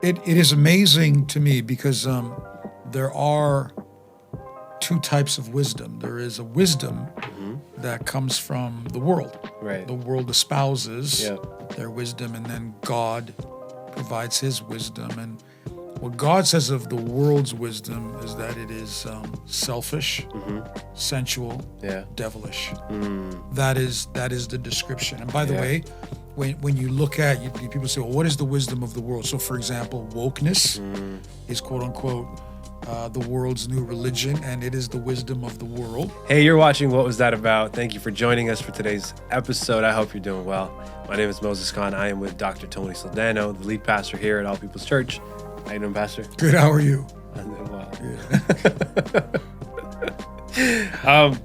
It is amazing to me because there are two types of wisdom. There is a wisdom that comes from the world. Right. The world espouses Yeah. their wisdom, and then God provides his wisdom. And what God says of the world's wisdom is that it is selfish, sensual, Yeah. devilish. That is the description. And by the Yeah. way, when you look at people say, well, what is the wisdom of the world? So, for example, wokeness is quote unquote the world's new religion, and it is the wisdom of the world. Hey, you're watching What Was That About? Thank you for joining us for today's episode. I hope you're doing well. My name is Moses Khan. I am with Dr. Tony Soldano, the lead pastor here at All People's Church. How you doing, Pastor? Good. How are you? I'm doing well. Yeah.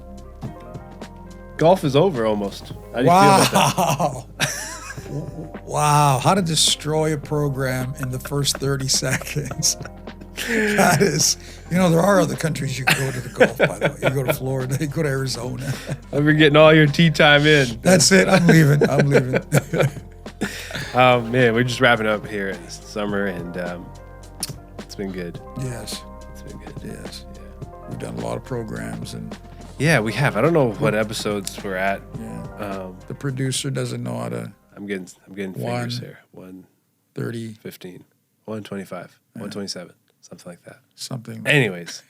Golf is over almost. How do you feel about that? Wow. Wow. How to destroy a program in the first 30 seconds. That is, there are other countries you can go to the golf, by the way. You go to Florida, you go to Arizona. I've been getting all your tea time in. That's it. I'm leaving. Man, we're just wrapping up here in summer, and it's been good. Yes. It's been good. Yes. Yeah. We've done a lot of programs, and Yeah, we have. I don't know what episodes we're at. yeah. The producer doesn't know how to I'm getting fingers here. 1:15, 30 1:25, 1:27, something like that. something. Anyways,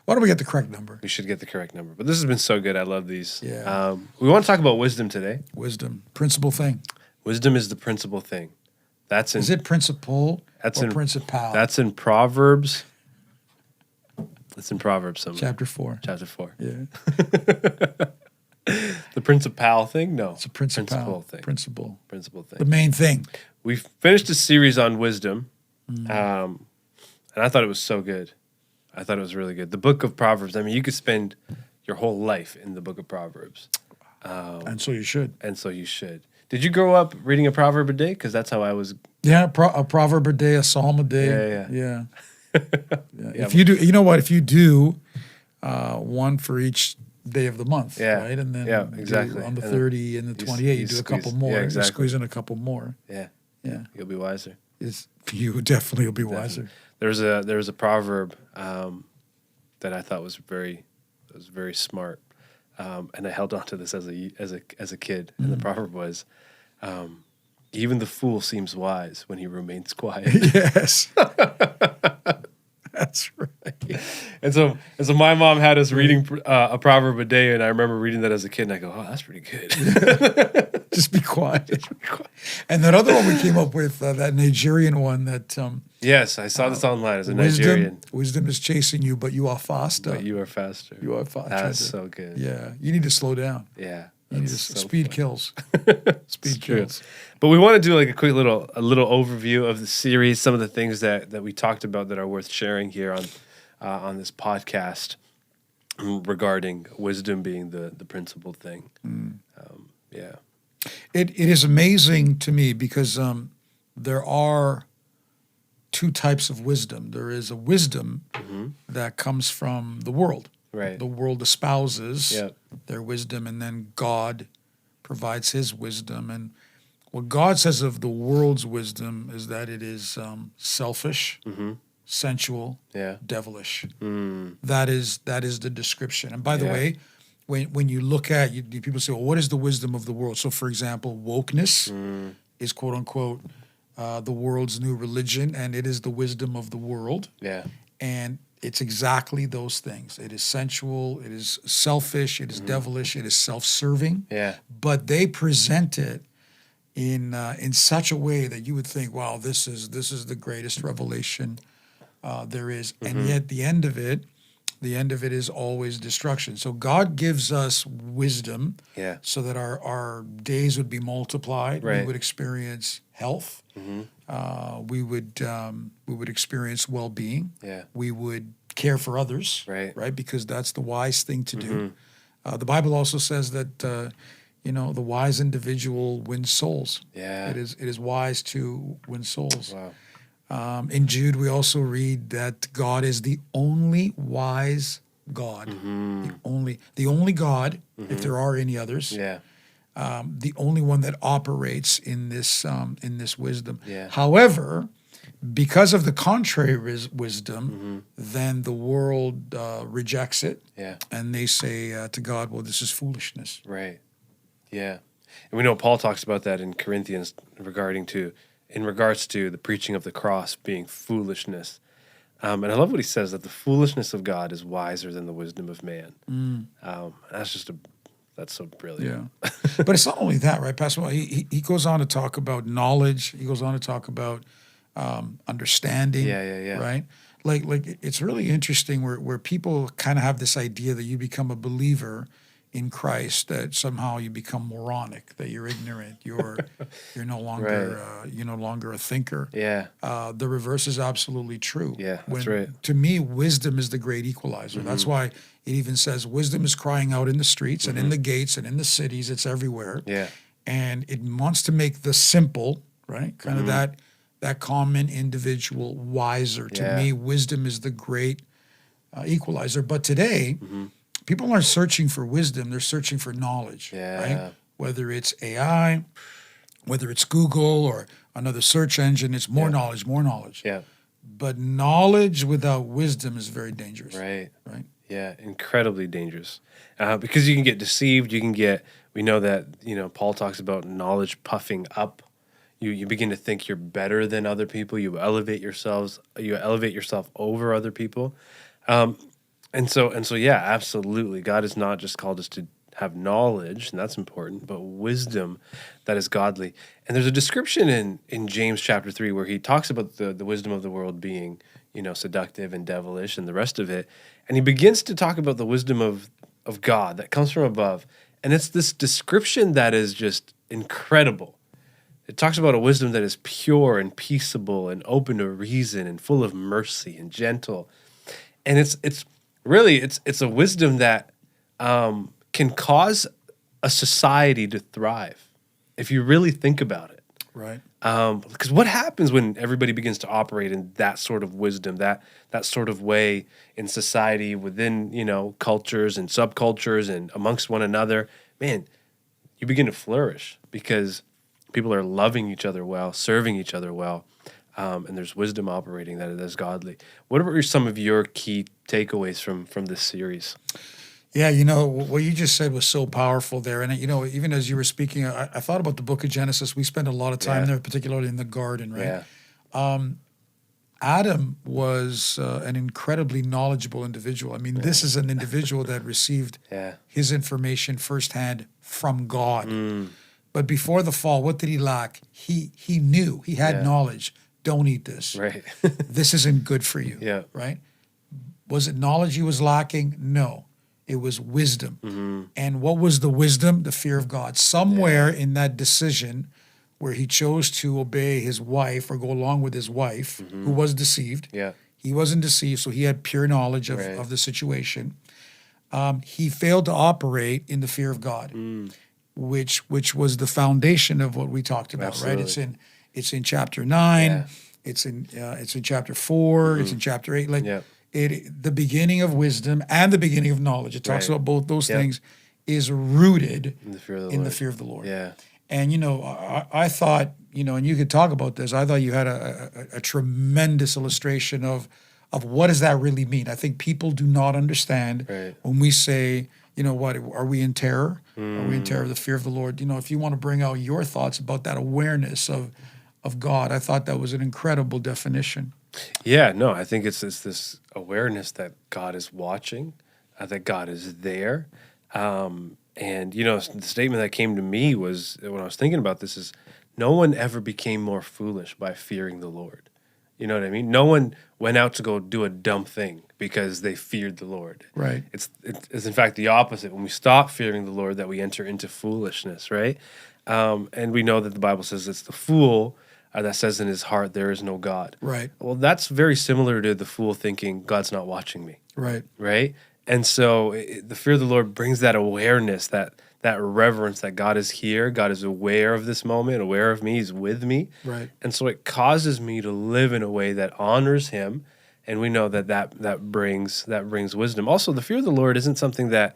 Why don't we get the correct number? we should get the correct number. But this has been so good. I love these. Yeah. We want to talk about wisdom today. Wisdom. Principal thing. Wisdom is the principal thing. That's in Is it principal That's or in- principal? that's in Proverbs. It's in Proverbs somewhere. Chapter 4. Chapter 4. Yeah. The principal thing? No. It's a principal thing. Principal. Principal thing. The main thing. We finished a series on wisdom, Mm. and I thought it was so good. I thought it was really good. The book of Proverbs, I mean, you could spend your whole life in the book of Proverbs, And so you should. and so you should. Did you grow up reading a proverb a day? Because that's how I was. Yeah, a proverb a day, a psalm a day. Yeah. Yeah. If you do, you know what? If you do one for each day of the month, Yeah. right? And then Yeah, do exactly. on the And then 30 and the you 28, you do a squeeze- couple more. yeah, You exactly. squeeze in a couple more. Yeah, Yeah. you'll be wiser. You definitely will be wiser. There was a proverb that I thought was very smart, and I held on to this as a kid. And the proverb was, "Even the fool seems wise when he remains quiet." Yes. That's right. And so my mom had us reading a proverb a day, and I remember reading that as a kid, and I go, "Oh, that's pretty good." Just be quiet. And that other one we came up with, that Nigerian one that Yes, I saw this online as a Nigerian. wisdom is chasing you, but you are faster. But you are faster. You are faster. That's so good. Yeah. You need to slow down. Yeah. You need to, that's so speed funny. kills. Speed It's true. kills. But we want to do like a quick little overview of the series, some of the things that we talked about that are worth sharing here on this podcast regarding wisdom being the principal thing. Yeah. It is amazing to me because there are two types of wisdom. There is a wisdom that comes from the world. Right. The world espouses Yep. their wisdom, and then God provides his wisdom. And what God says of the world's wisdom is that it is selfish, sensual, Yeah. devilish. Mm. That is the description. And by the Yeah. way, when you look at people say, well, what is the wisdom of the world? So, for example, wokeness is quote unquote the world's new religion, and it is the wisdom of the world. Yeah. And it's exactly those things. It is sensual, it is selfish, it is devilish, it is self-serving. Yeah. But they present it in such a way that you would think, wow, this is the greatest revelation there is. And yet the end of it is always destruction. So God gives us wisdom Yeah. so that our days would be multiplied. Right. We would experience health. We would experience well-being. Yeah. We would care for others, Right. Because that's the wise thing to do. The Bible also says that the wise individual wins souls. Yeah. It is wise to win souls. Wow. In Jude, we also read that God is the only wise God, the only God, if there are any others. Yeah. The only one that operates in this wisdom. Yeah. However, because of the contrary wisdom, then the world rejects it, Yeah. and they say to God, "Well, this is foolishness." Right. Yeah. And we know Paul talks about that in Corinthians in regards to the preaching of the cross being foolishness. And I love what he says, that the foolishness of God is wiser than the wisdom of man. That's so brilliant. Yeah, but it's not only that, right, Pastor? Well, he goes on to talk about knowledge. He goes on to talk about understanding. Yeah. Right. Like it's really interesting where people kind of have this idea that you become a believer in Christ, that somehow you become moronic, that you're ignorant, you're no longer you're no longer a thinker. Yeah. The reverse is absolutely true. Yeah, that's right. To me, wisdom is the great equalizer. That's why it even says wisdom is crying out in the streets and in the gates and in the cities. It's everywhere. Yeah. And it wants to make the simple, right, kind of that common individual wiser. To me, wisdom is the great equalizer. But today, people aren't searching for wisdom; they're searching for knowledge. Yeah. Right? Whether it's AI, whether it's Google or another search engine, it's more knowledge, more knowledge. Yeah. But knowledge without wisdom is very dangerous. Right. Right. Yeah, incredibly dangerous, because you can get deceived. We know that, Paul talks about knowledge puffing up. You begin to think you're better than other people. You elevate yourself over other people, and so yeah, absolutely. God has not just called us to have knowledge, and that's important, but wisdom that is godly. And there's a description in James chapter 3 where he talks about the wisdom of the world being, seductive and devilish and the rest of it. And he begins to talk about the wisdom of God that comes from above. And it's this description that is just incredible. It talks about a wisdom that is pure and peaceable and open to reason and full of mercy and gentle. And it's really a wisdom that can cause a society to thrive if you really think about it. Right. Because what happens when everybody begins to operate in that sort of wisdom, that sort of way in society, within, cultures and subcultures and amongst one another, man, you begin to flourish because people are loving each other well, serving each other well, and there's wisdom operating that is godly. What are some of your key takeaways from this series? Yeah, what you just said was so powerful there. And, even as you were speaking, I thought about the book of Genesis. We spend a lot of time there, particularly in the garden, right? Yeah. Adam was an incredibly knowledgeable individual. I mean, this is an individual that received his information firsthand from God. But before the fall, what did he lack? He knew. He had knowledge. Don't eat this. Right. This isn't good for you. Yeah. Right? Was it knowledge he was lacking? No. It was wisdom. And what was the wisdom? The fear of God. Somewhere in that decision where he chose to obey his wife or go along with his wife, who was deceived. Yeah. He wasn't deceived, so he had pure knowledge of the situation. He failed to operate in the fear of God, which was the foundation of what we talked about, Absolutely. right? It's in chapter 9, Yeah. it's in chapter 4, it's in chapter 8. The beginning of wisdom and the beginning of knowledge. It talks about both those things is rooted In the fear of the in Lord. the fear of the Lord. Yeah. And I thought, and you could talk about this. I thought you had a tremendous illustration of what does that really mean. I think people do not understand when we say, what are we in terror? Are we in terror of the fear of the Lord? If you want to bring out your thoughts about that awareness of God, I thought that was an incredible definition. Yeah, no, I think it's this awareness that God is watching, that God is there. And, the statement that came to me was, when I was thinking about this, is no one ever became more foolish by fearing the Lord. You know what I mean? No one went out to go do a dumb thing because they feared the Lord. Right. It's in fact the opposite. When we stop fearing the Lord, that we enter into foolishness, right? And we know that the Bible says it's the fool that says in his heart, there is no God. Right. Well, that's very similar to the fool thinking, God's not watching me. Right. Right? And so the fear of the Lord brings that awareness, that reverence that God is here, God is aware of this moment, aware of me, He's with me. Right. And so it causes me to live in a way that honors Him, and we know that brings wisdom. Also, the fear of the Lord isn't something that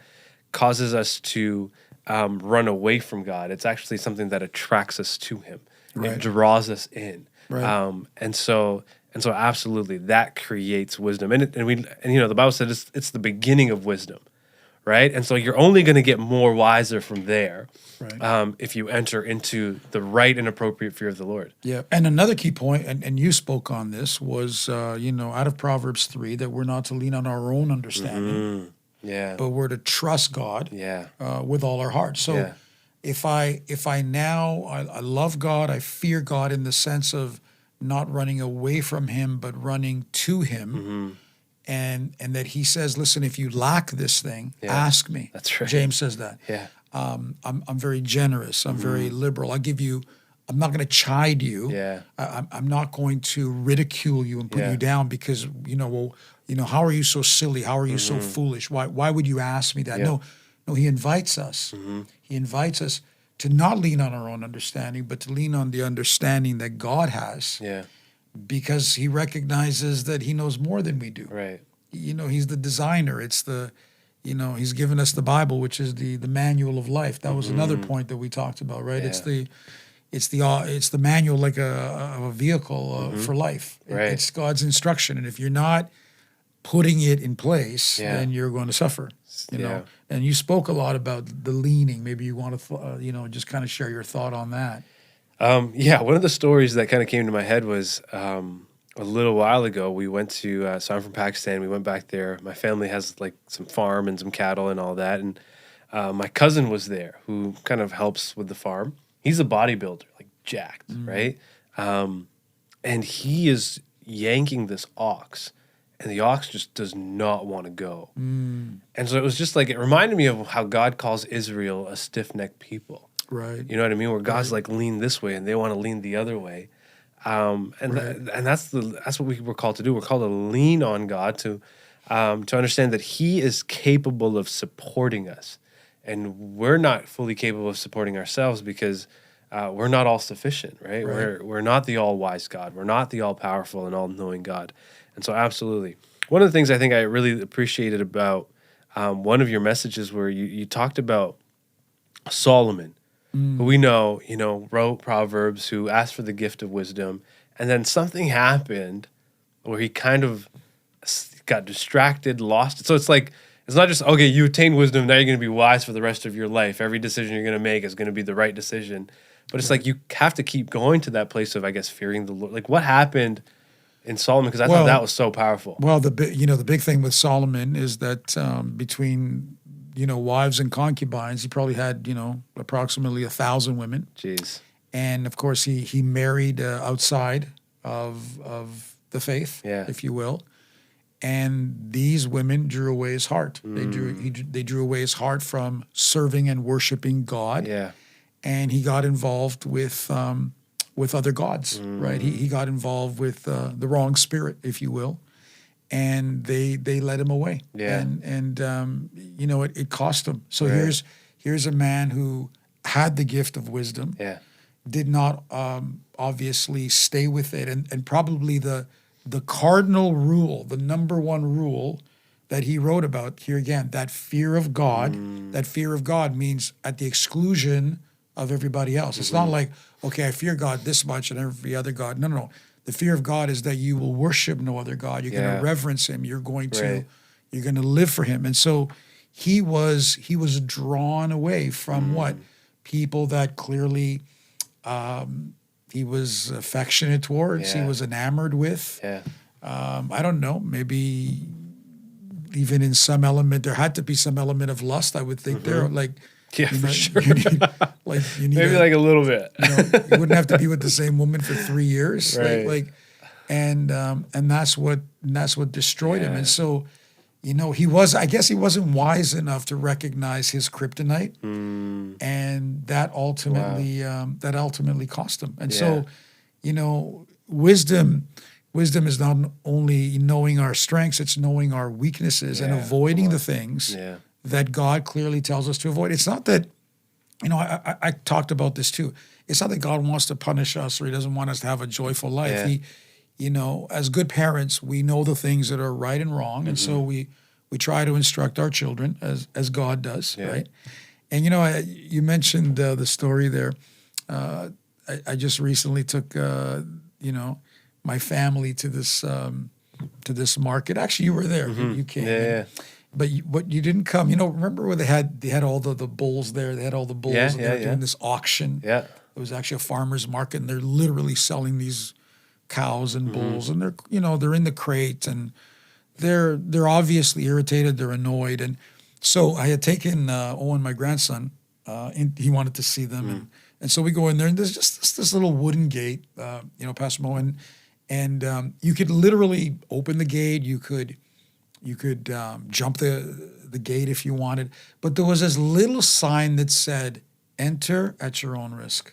causes us to run away from God. It's actually something that attracts us to Him. Right. It draws us in. Right. And so absolutely that creates wisdom. And the Bible said it's the beginning of wisdom, right? And so you're only going to get more wiser from there, Right. if you enter into the right and appropriate fear of the Lord. Yeah. And another key point, and you spoke on this, was, out of Proverbs 3, that we're not to lean on our own understanding, Yeah. but we're to trust God Yeah. with all our heart. So Yeah. if I now, I love God, I fear God in the sense of not running away from him, but running to him. And that he says, listen, if you lack this thing, Yeah. ask me. That's right. James says that. Yeah. I'm very generous. I'm very liberal. I'm not going to chide you. Yeah. I'm not going to ridicule you and put Yeah. you down because, how are you so silly? How are you so foolish? Why would you ask me that? Yeah. No, he invites us. He invites us to not lean on our own understanding, but to lean on the understanding that God has, Yeah. because he recognizes that he knows more than we do. Right. He's the designer. He's given us the Bible, which is the manual of life. That was another point that we talked about, right? Yeah. It's the manual, like a vehicle for life. Right. It's God's instruction, and if you're not putting it in place, Yeah. then you're going to suffer. Yeah. And you spoke a lot about the leaning. Maybe you want to, just kind of share your thought on that. One of the stories that kind of came to my head was a little while ago. We went to, so I'm from Pakistan. We went back there. My family has like some farm and some cattle and all that. And my cousin was there who kind of helps with the farm. He's a bodybuilder, like jacked, right? And he is yanking this ox, and the ox just does not want to go. And so it was just like, it reminded me of how God calls Israel a stiff-necked people. Right. You know what I mean? Where God's like, lean this way, and they want to lean the other way. And that's what we were called to do. We're called to lean on God to understand that He is capable of supporting us, and we're not fully capable of supporting ourselves because we're not all sufficient, right? We're not the all wise God. We're not the all powerful and all knowing God. And so, absolutely, one of the things I think I really appreciated about one of your messages where you talked about Solomon, who we know, wrote Proverbs, who asked for the gift of wisdom, and then something happened where he kind of got distracted, lost it. So it's like, it's not just, okay, you attain wisdom, now you're going to be wise for the rest of your life. Every decision you're going to make is going to be the right decision. But it's like you have to keep going to that place of, I guess, fearing the Lord. Like, what happened in Solomon? Because I thought that was so powerful. Well, the big thing with Solomon is that between wives and concubines, he probably had approximately 1,000 women. Jeez. And of course, he married outside of the faith, if you will. And these women drew away his heart. They drew away his heart from serving and worshiping God. Yeah. And he got involved with other gods, right? He got involved with the wrong spirit, if you will, and they led him away. Yeah. And it cost him. So here's a man who had the gift of wisdom. Yeah. Did not obviously stay with it, and probably the cardinal rule, the number one rule that he wrote about here again, that fear of God. That fear of God means at the exclusion of everybody else. It's not like, okay, I fear God this much and every other God. No. The fear of God is that you will worship no other God. You're going to reverence Him. You're going to live for Him. And so he was drawn away from what? People that clearly he was affectionate towards, he was enamored with. Yeah. I don't know, maybe even in some element, there had to be some element of lust, I would think there. Like, for sure. You need Maybe like a little bit. you wouldn't have to be with the same woman for 3 years. Right. And that's what destroyed him. And so, I guess he wasn't wise enough to recognize his kryptonite, and that ultimately cost him. And so, wisdom is not only knowing our strengths, it's knowing our weaknesses and avoiding the things that God clearly tells us to avoid. It's not that, I talked about this too. It's not that God wants to punish us or He doesn't want us to have a joyful life. Yeah. He, as good parents, we know the things that are right and wrong, and so we try to instruct our children as God does, right? And you mentioned the story there. I just recently took my family to this market. Actually, you were there. You came. Yeah. But you didn't come. Remember where they had all the bulls there. They had all the bulls. Yeah, and they yeah, were yeah. doing this auction. Yeah. It was actually a farmer's market, and they're literally selling these cows and bulls, and they're in the crate, and they're obviously irritated. They're annoyed, and so I had taken Owen, my grandson. He wanted to see them, and so we go in there, and there's just this little wooden gate, Pastor Mo, and you could literally open the gate. You could jump the gate if you wanted, but there was this little sign that said, "Enter at your own risk."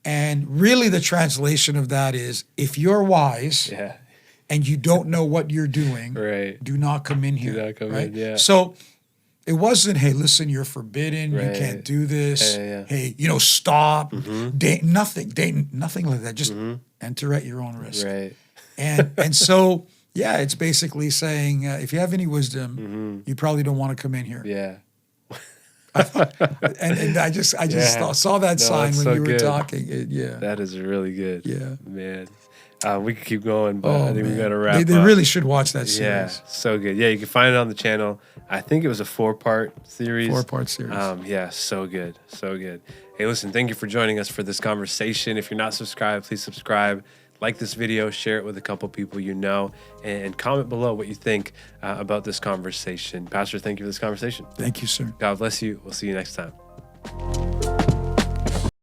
And really the translation of that is, if you're wise Yeah. and you don't know what you're doing, Right. do not come in here. not come right? in, yeah. So it wasn't, hey, listen, you're forbidden. You Right. can't do this. Yeah. Hey, stop. Nothing like that. Just enter at your own risk. Right. And so, yeah, it's basically saying, if you have any wisdom, you probably don't want to come in here. Yeah. And I just Yeah. saw that No, sign that's when so you were good. talking. Yeah. That is really good. Yeah. Man. We could keep going, but I think we man. got to wrap They up. really should watch that Yeah, series. so good. Yeah, you can find it on the channel. I think it was a 4-part series. 4-part series. Yeah, so good. So good. Hey, listen, thank you for joining us for this conversation. If you're not subscribed, please subscribe. Like this video, share it with a couple people you know, and comment below what you think about this conversation. Pastor, thank you for this conversation. Thank you, sir. God bless you. We'll see you next time.